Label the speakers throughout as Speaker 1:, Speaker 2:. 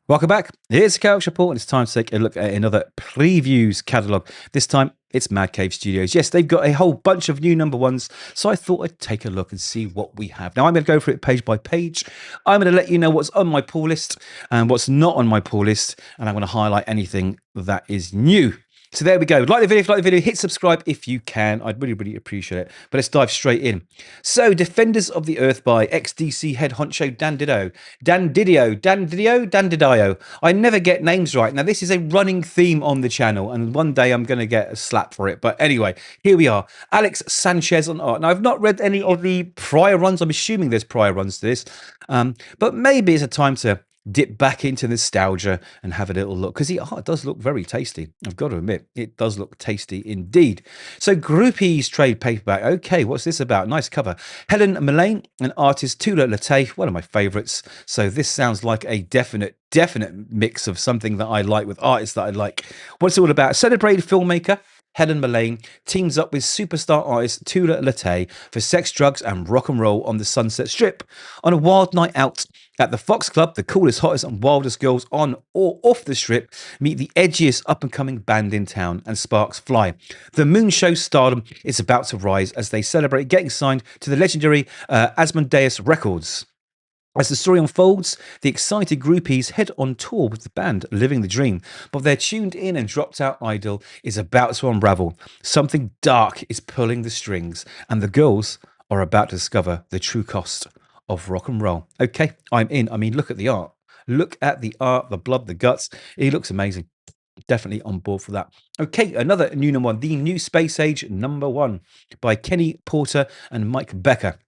Speaker 1: Welcome back. Here's the Kovacs report, and it's time to take a look at another previews catalogue. This time, it's Mad Cave Studios. Yes, they've got a whole bunch of new number ones, so I thought I'd take a look and see what we have. Now, I'm going to go through it page by page. I'm going to let you know what's on my pull list and what's not on my pull list, and I'm going to highlight anything that is new. So there we go. Like the video if you like the video. Hit subscribe if you can. I'd really, really appreciate it. But let's dive straight in. So, Defenders of the Earth by ex-DC head honcho Dan Didio. I never get names right. Now, this is a running theme on the channel, and one day I'm going to get a slap for it. But anyway, here we are. Alex Sanchez on art. Now, I've not read any of the prior runs. I'm assuming there's prior runs to this. But maybe it's a time to dip back into nostalgia and have a little look, because the art does look very tasty. I've got to admit, it does look tasty indeed. So, Groupies trade paperback. Okay, what's this about? Nice cover. Helen Mullane and artist Tula Latte, one of my favorites. So this sounds like a definite mix of something that I like with artists that I like. What's it all about? Celebrated filmmaker Helen Mullane teams up with superstar artist Tula Latte for sex, drugs, and rock and roll on the Sunset Strip. On a wild night out at the Fox Club, the coolest, hottest, and wildest girls on or off the strip meet the edgiest up-and-coming band in town, and sparks fly. The Moon Show stardom is about to rise as they celebrate getting signed to the legendary Asmodeus Records. As the story unfolds, the excited groupies head on tour with the band Living the Dream, but their tuned in and dropped out idol is about to unravel. Something dark is pulling the strings, and the girls are about to discover the true cost of rock and roll. Okay, I'm in. I mean, look at the art. Look at the art, the blood, the guts. It looks amazing. Definitely on board for that. Okay, another new number one, The New Space Age number one by Kenny Porter and Mike Becker.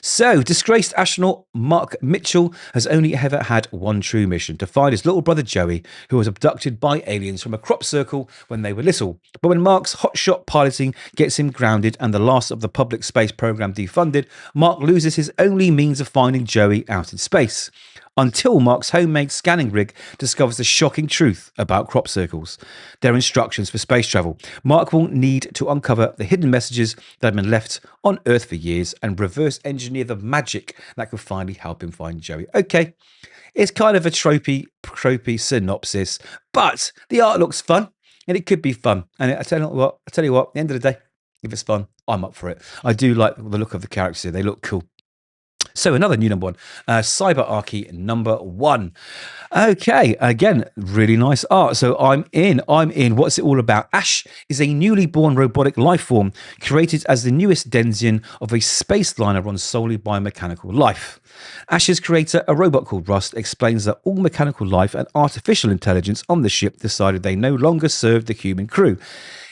Speaker 1: So, disgraced astronaut Mark Mitchell has only ever had one true mission: to find his little brother Joey, who was abducted by aliens from a crop circle when they were little. But when Mark's hotshot piloting gets him grounded and the last of the public space program defunded, Mark loses his only means of finding Joey out in space. Until Mark's homemade scanning rig discovers the shocking truth about crop circles, their instructions for space travel. Mark will need to uncover the hidden messages that have been left on Earth for years and reverse engineer the magic that could finally help him find Joey. Okay, it's kind of a tropey synopsis, but the art looks fun, and it could be fun. And I tell you what, at the end of the day, if it's fun, I'm up for it. I do like the look of the characters here. They look cool. So another new number one, Cyberarchy number one. Okay, again, really nice art. So I'm in. What's it all about? Ash is a newly born robotic life form created as the newest denizen of a space liner run solely by mechanical life. Ash's creator, a robot called Rust, explains that all mechanical life and artificial intelligence on the ship decided they no longer served the human crew.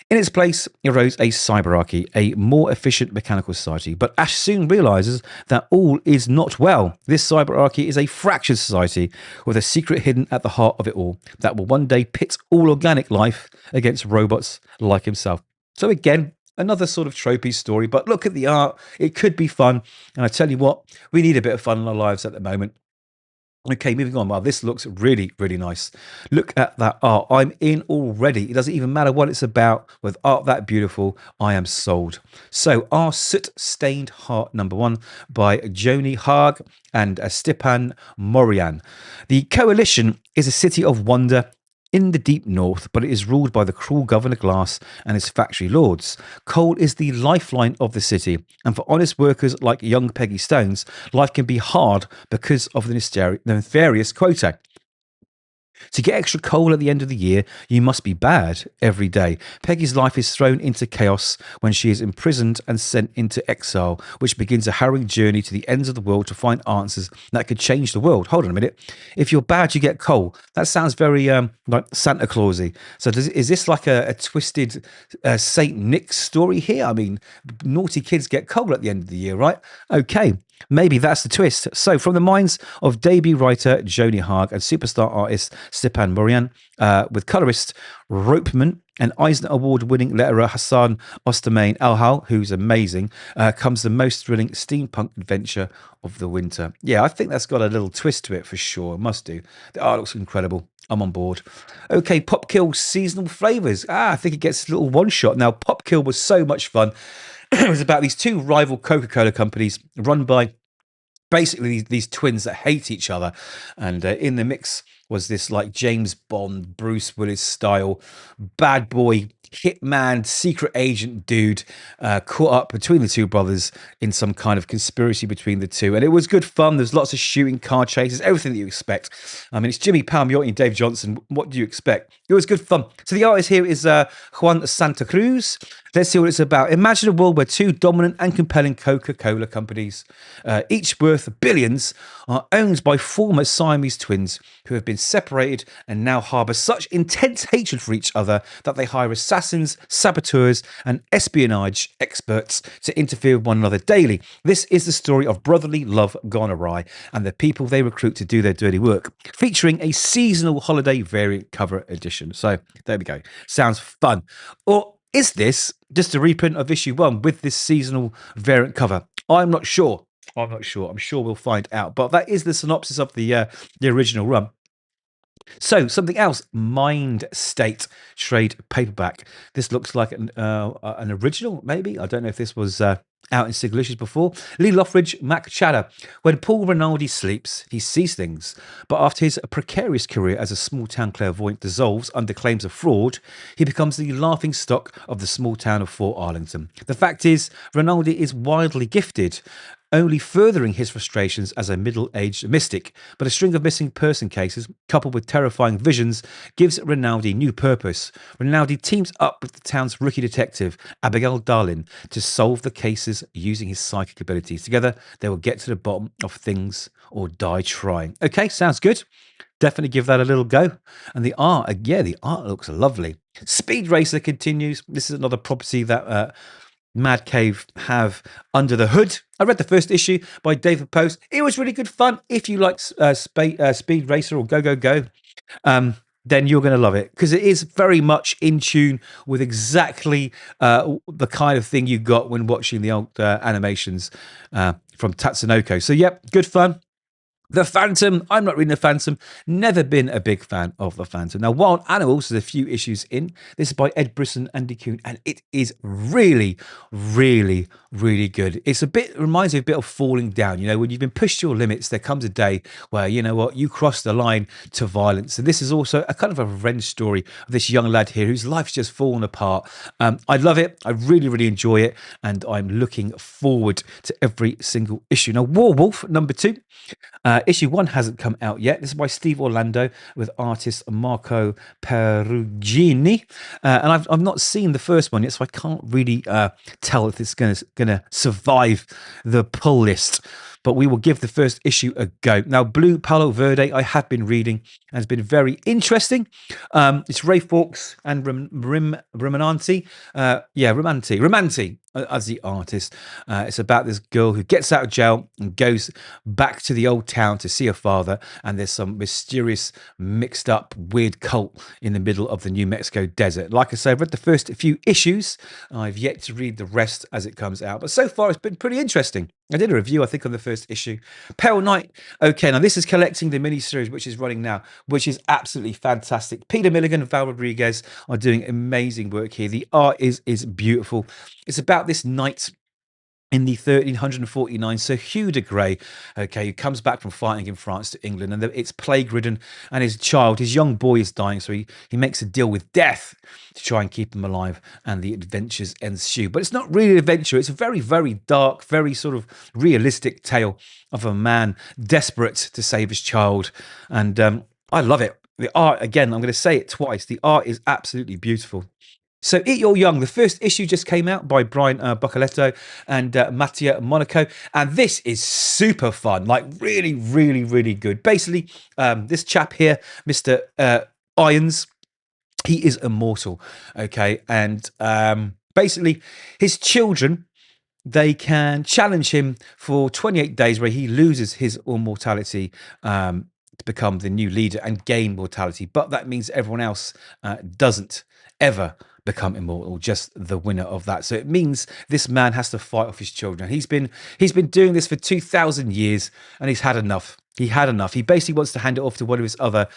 Speaker 1: In its place arose a cyberarchy, a more efficient mechanical society. But Ash soon realizes that all is not well. This cyberarchy is a fractured society with a secret hidden at the heart of it all that will one day pit all organic life against robots like himself. So again, another sort of tropey story, but look at the art. It could be fun. And I tell you what, we need a bit of fun in our lives at the moment. Okay, moving on. Wow, this looks really, really nice. Look at that art. I'm in already. It doesn't even matter what it's about. With art that beautiful, I am sold. So, our Soot-Stained Heart number one by Joni Haag and Stepan Morian. The Coalition is a city of wonder in the deep north, but it is ruled by the cruel Governor Glass and his factory lords. Coal is the lifeline of the city, and for honest workers like young Peggy Stones, life can be hard because of the nefarious quota. To get extra coal at the end of the year, you must be bad every day. Peggy's life is thrown into chaos when she is imprisoned and sent into exile, which begins a harrowing journey to the ends of the world to find answers that could change the world. Hold on a minute. If you're bad, you get coal. That sounds very like Santa Clausy. So is this like a twisted Saint Nick story here? I mean, naughty kids get coal at the end of the year, right? Okay. Maybe that's the twist. So, from the minds of debut writer Joni Haag and superstar artist Stepan Morian, with colorist Ropeman and Eisner Award-winning letterer Hassan Ostermain Alhal, who's amazing, comes the most thrilling steampunk adventure of the winter. Yeah, I think that's got a little twist to it for sure. It must do. The art looks incredible. I'm on board. Okay, Popkill seasonal flavors. I think it gets a little one-shot. Now, Popkill was so much fun. It was about these two rival Coca-Cola companies run by basically these twins that hate each other, and in the mix was this like James Bond, Bruce Willis style bad boy hitman secret agent dude caught up between the two brothers in some kind of conspiracy between the two, and it was good fun. There's lots of shooting, car chases, everything that you expect. I mean, it's Jimmy Palmiotti and Dave Johnson. What do you expect? It was good fun. So the artist here is Juan Santa Cruz. Let's see what it's about. Imagine a world where two dominant and compelling Coca-Cola companies, each worth billions, are owned by former Siamese twins who have been separated and now harbour such intense hatred for each other that they hire assassins, saboteurs, and espionage experts to interfere with one another daily. This is the story of brotherly love gone awry and the people they recruit to do their dirty work, featuring a seasonal holiday variant cover edition. So there we go. Sounds fun. Or is this just a reprint of issue 1 with this seasonal variant cover? I'm not sure. I'm sure we'll find out. But that is the synopsis of the original run. So something else, Mind State trade paperback. This looks like an original, maybe. I don't know if this was out in single issues before. Lee Lothridge, Mac Chatter. When Paul Rinaldi sleeps, he sees things. But after his precarious career as a small-town clairvoyant dissolves under claims of fraud, he becomes the laughing stock of the small town of Fort Arlington. The fact is, Rinaldi is wildly gifted, only furthering his frustrations as a middle-aged mystic. But a string of missing person cases, coupled with terrifying visions, gives Rinaldi new purpose. Rinaldi teams up with the town's rookie detective, Abigail Darlin, to solve the cases using his psychic abilities. Together, they will get to the bottom of things or die trying. Okay, sounds good. Definitely give that a little go. And the art, the art looks lovely. Speed Racer continues. This is another property that Mad Cave have under the hood. I read the first issue by David Post. It was really good fun. If you like Speed Racer or Go, then you're going to love it, because it is very much in tune with exactly the kind of thing you got when watching the old animations from Tatsunoko. So, yep, good fun. The Phantom. I'm not reading The Phantom. Never been a big fan of The Phantom. Now, Wild Animals, there's a few issues in. This is by Ed Brisson and Andy Kuhn, and it is really, really, really good. Reminds me a bit of Falling Down. You know, when you've been pushed to your limits, there comes a day where, you know what, you cross the line to violence. And this is also a kind of a revenge story of this young lad here whose life's just fallen apart. I love it. I really, really enjoy it. And I'm looking forward to every single issue. Now, Warwolf, number 2. Issue 1 hasn't come out yet. This is by Steve Orlando with artist Marco Perugini. And I've not seen the first one yet, so I can't really tell if it's going to survive the pull list. But we will give the first issue a go. Now, Blue Palo Verde, I have been reading, and it's been very interesting. It's Ray Fawkes and Ramanti. Ramanti as the artist. It's about this girl who gets out of jail and goes back to the old town to see her father, and there's some mysterious, mixed up, weird cult in the middle of the New Mexico desert. Like I say, I've read the first few issues. I've yet to read the rest as it comes out, but so far it's been pretty interesting. I did a review, I think, on the first issue. Peril Knight. Okay, now this is collecting the miniseries, which is running now, which is absolutely fantastic. Peter Milligan and Val Rodriguez are doing amazing work here. The art is beautiful. It's about this knight in the 1349, Sir Hugh de Grey, okay, who comes back from fighting in France to England, and it's plague-ridden, and his young boy is dying, so he makes a deal with death to try and keep him alive, and the adventures ensue. But it's not really an adventure. It's a very, very dark, very sort of realistic tale of a man desperate to save his child, and I love it. The art, again, I'm going to say it twice, the art is absolutely beautiful. So Eat Your Young, the first issue just came out by Brian Buccoletto and Mattia Monaco, and this is super fun, like really, really, really good. Basically, this chap here, Mr. Irons, he is immortal, okay, and basically his children, they can challenge him for 28 days where he loses his immortality to become the new leader and gain mortality, but that means everyone else doesn't ever become immortal, just the winner of that. So it means this man has to fight off his children. He's been doing this for 2,000 years, and he's had enough. He had enough. He basically wants to hand it off to one of his other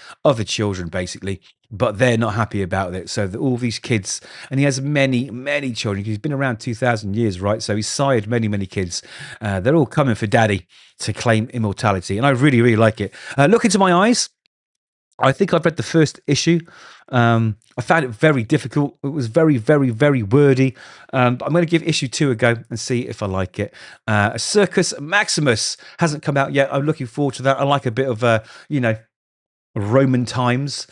Speaker 1: children, basically, but they're not happy about it. So all these kids, and he has many children. He's been around 2,000 years, right? So he's sired many kids. They're all coming for daddy to claim immortality, and I really like it. Look into my eyes. I think I've read the first issue. I found it very difficult. It was very wordy. But I'm going to give issue 2 a go and see if I like it. Circus Maximus hasn't come out yet. I'm looking forward to that. I like a bit of, Roman times.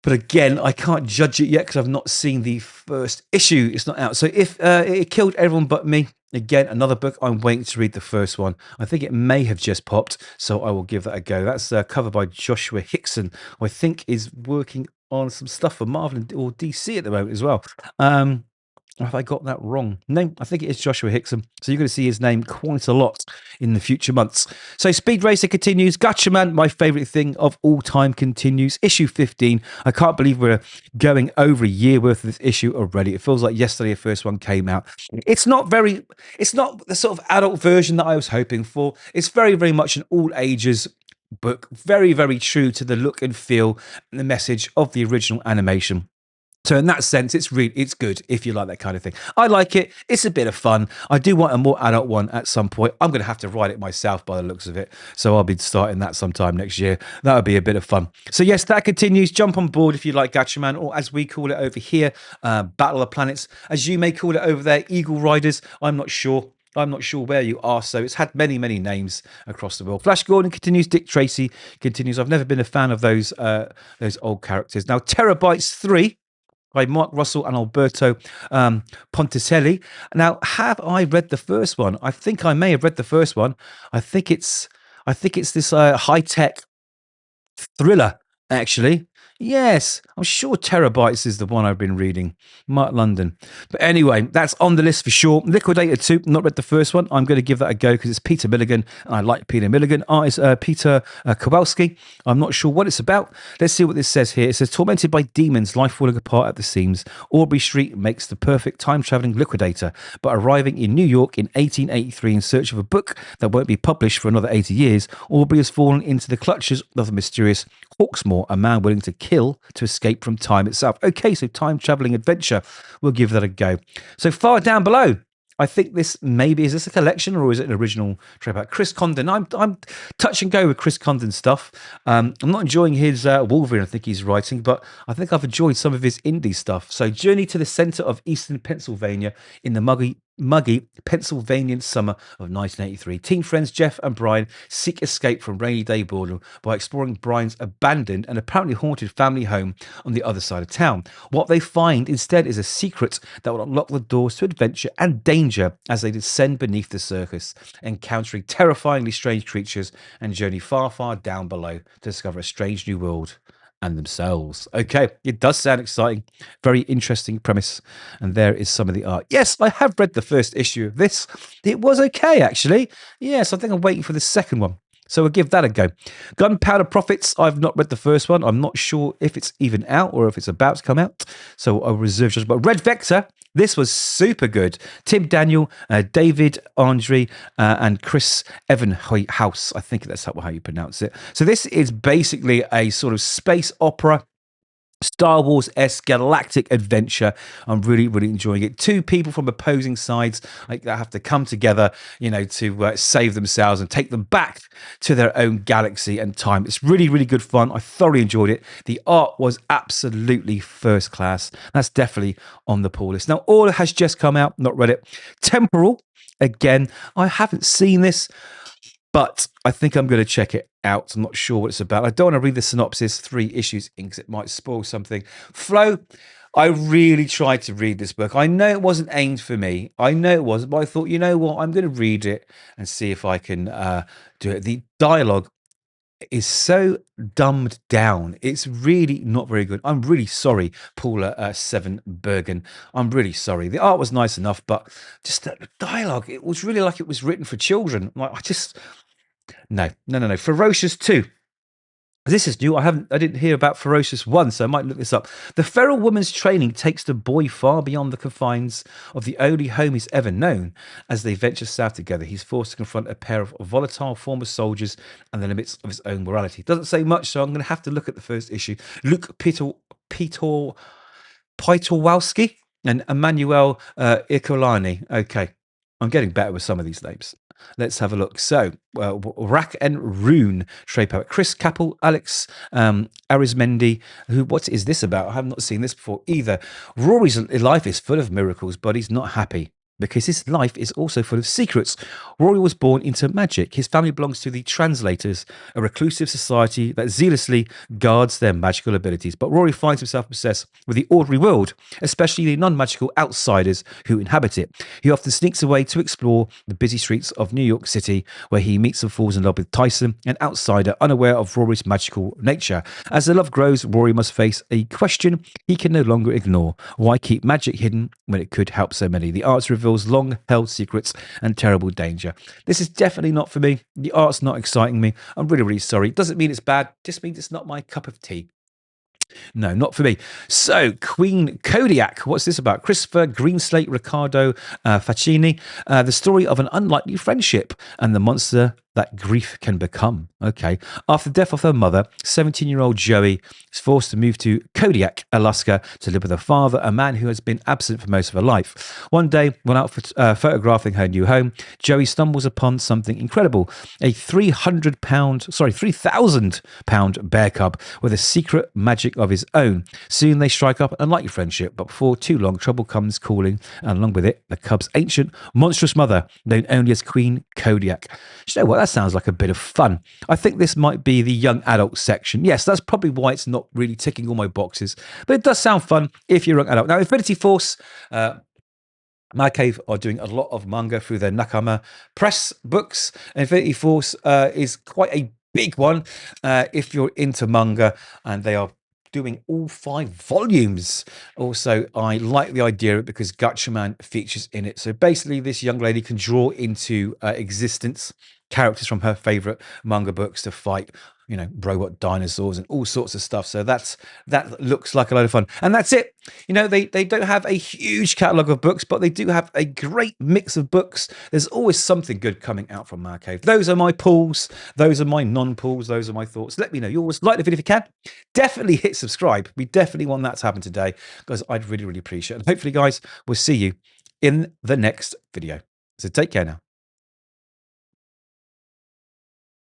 Speaker 1: But again, I can't judge it yet because I've not seen the first issue. It's not out. So if it killed everyone but me, again, another book. I'm waiting to read the first one. I think it may have just popped, so I will give that a go. That's covered by Joshua Hickson, who I think is working on some stuff for Marvel or DC at the moment as well. Have I got that wrong? No, I think it is Joshua Hickson. So you're going to see his name quite a lot in the future months. So Speed Racer continues. Gatchaman, my favourite thing of all time, continues. Issue 15. I can't believe we're going over a year worth of this issue already. It feels like yesterday the first one came out. It's not the sort of adult version that I was hoping for. It's very much an all ages book. Very true to the look and feel and the message of the original animation. So in that sense, it's good if you like that kind of thing. I like it. It's a bit of fun. I do want a more adult one at some point. I'm going to have to write it myself by the looks of it. So I'll be starting that sometime next year. That would be a bit of fun. So yes, that continues. Jump on board if you like Gatchaman, or as we call it over here, Battle of Planets. As you may call it over there, Eagle Riders. I'm not sure where you are, so it's had many names across the world. Flash Gordon continues. Dick Tracy continues. I've never been a fan of those old characters. Now, Terabytes 3 by Mark Russell and Alberto Ponticelli. Now, have I read the first one? I think I may have read the first one. I think it's this high-tech thriller, actually. Yes, I'm sure Terabytes is the one I've been reading. Mark London. But anyway, that's on the list for sure. Liquidator 2, not read the first one. I'm going to give that a go because it's Peter Milligan, and I like Peter Milligan. Artist Peter Kowalski. I'm not sure what it's about. Let's see what this says here. It says, tormented by demons, life falling apart at the seams, Aubrey Street makes the perfect time-traveling liquidator. But arriving in New York in 1883 in search of a book that won't be published for another 80 years, Aubrey has fallen into the clutches of the mysterious Hawksmoor, a man willing to kill to escape from time itself. Okay, so time-traveling adventure. We'll give that a go. So far down below, I think is this a collection or is it an original trade back? Chris Condon. I'm touch and go with Chris Condon stuff. I'm not enjoying his Wolverine, I think he's writing, but I think I've enjoyed some of his indie stuff. So Journey to the Center of Eastern Pennsylvania in the muggy Pennsylvanian summer of 1983. Teen friends Jeff and Brian seek escape from rainy day boredom by exploring Brian's abandoned and apparently haunted family home on the other side of town. What they find instead is a secret that will unlock the doors to adventure and danger as they descend beneath the surface, encountering terrifyingly strange creatures and journey far down below to discover a strange new world and themselves. Okay, it does sound exciting. Very interesting premise. And there is some of the art. Yes, I have read the first issue of this. It was okay, actually. Yes, I think I'm waiting for the second one. So we'll give that a go. Gunpowder Profits. I've not read the first one. I'm not sure if it's even out or if it's about to come out. So I'll reserve judgment. But Red Vector. This was super good. Tim Daniel, David Andre, and Chris Evenhouse. I think that's how you pronounce it. So this is basically a sort of space opera, Star Wars-esque galactic adventure. I'm really enjoying it. Two people from opposing sides that have to come together, to save themselves and take them back to their own galaxy and time. It's really good fun. I thoroughly enjoyed it. The art was absolutely first class. That's definitely on the pull list. Now, all has just come out. Not read it. Temporal. Again, I haven't seen this, but I think I'm going to check it out. I'm not sure what it's about. I don't want to read the synopsis 3 issues in because it might spoil something. Flow, I really tried to read this book. I know it wasn't aimed for me. I know it wasn't, but I thought, you know what? I'm going to read it and see if I can do it. The dialogue is so dumbed down. It's really not very good. I'm really sorry, Paula Seven Bergen. I'm really sorry. The art was nice enough, but just the dialogue, it was really like it was written for children. Like, no. Ferocious 2. This is new. I didn't hear about Ferocious One, so I might look this up. The feral woman's training takes the boy far beyond the confines of the only home he's ever known. As they venture south together, he's forced to confront a pair of volatile former soldiers and the limits of his own morality. Doesn't say much, so I'm going to have to look at the first issue. Luke Peter Pitołowski and Emmanuel Icolani. Okay, I'm getting better with some of these names. Let's have a look. So, Rack and Rune, trade poet. Chris Capel, Alex Arizmendi. What is this about? I have not seen this before either. Rory's life is full of miracles, but he's not happy because his life is also full of secrets. Rory was born into magic. His family belongs to the Translators, a reclusive society that zealously guards their magical abilities. But Rory finds himself obsessed with the ordinary world, especially the non-magical outsiders who inhabit it. He often sneaks away to explore the busy streets of New York City, where he meets and falls in love with Tyson, an outsider unaware of Rory's magical nature. As the love grows, Rory must face a question he can no longer ignore. Why keep magic hidden when it could help so many? The arts reveals long-held secrets and terrible danger. This is definitely not for me. The art's not exciting me. I'm really, really sorry. It doesn't mean it's bad. Just means it's not my cup of tea. No, not for me. So, Queen Kodiak. What's this about? Christopher Greenslate, Riccardo Facchini. The story of an unlikely friendship and the monster that grief can become. Okay. After the death of her mother, 17-year-old Joey is forced to move to Kodiak, Alaska, to live with her father, a man who has been absent for most of her life. One day, when out photographing her new home, Joey stumbles upon something incredible: a 3,000-pound bear cub with a secret magic of his own. Soon they strike up an unlikely friendship, but before too long, trouble comes calling, and along with it, the cub's ancient, monstrous mother, known only as Queen Kodiak. You know what? That sounds like a bit of fun. I think this might be the young adult section. Yes, that's probably why it's not really ticking all my boxes, but it does sound fun if you're a young adult. Now, Infinity Force, Mad Cave are doing a lot of manga through their Nakama Press books. Infinity Force is quite a big one if you're into manga, and they are doing all 5 volumes. Also, I like the idea of it because Gatchaman features in it. So basically, this young lady can draw into existence characters from her favorite manga books to fight, robot dinosaurs and all sorts of stuff. So that looks like a load of fun. And that's it. They don't have a huge catalogue of books, but they do have a great mix of books. There's always something good coming out from Mad Cave. Those are my pulls. Those are my non-pulls. Those are my thoughts. Let me know. You always like the video if you can. Definitely hit subscribe. We definitely want that to happen today because I'd really, really appreciate it. And hopefully, guys, we'll see you in the next video. So take care now.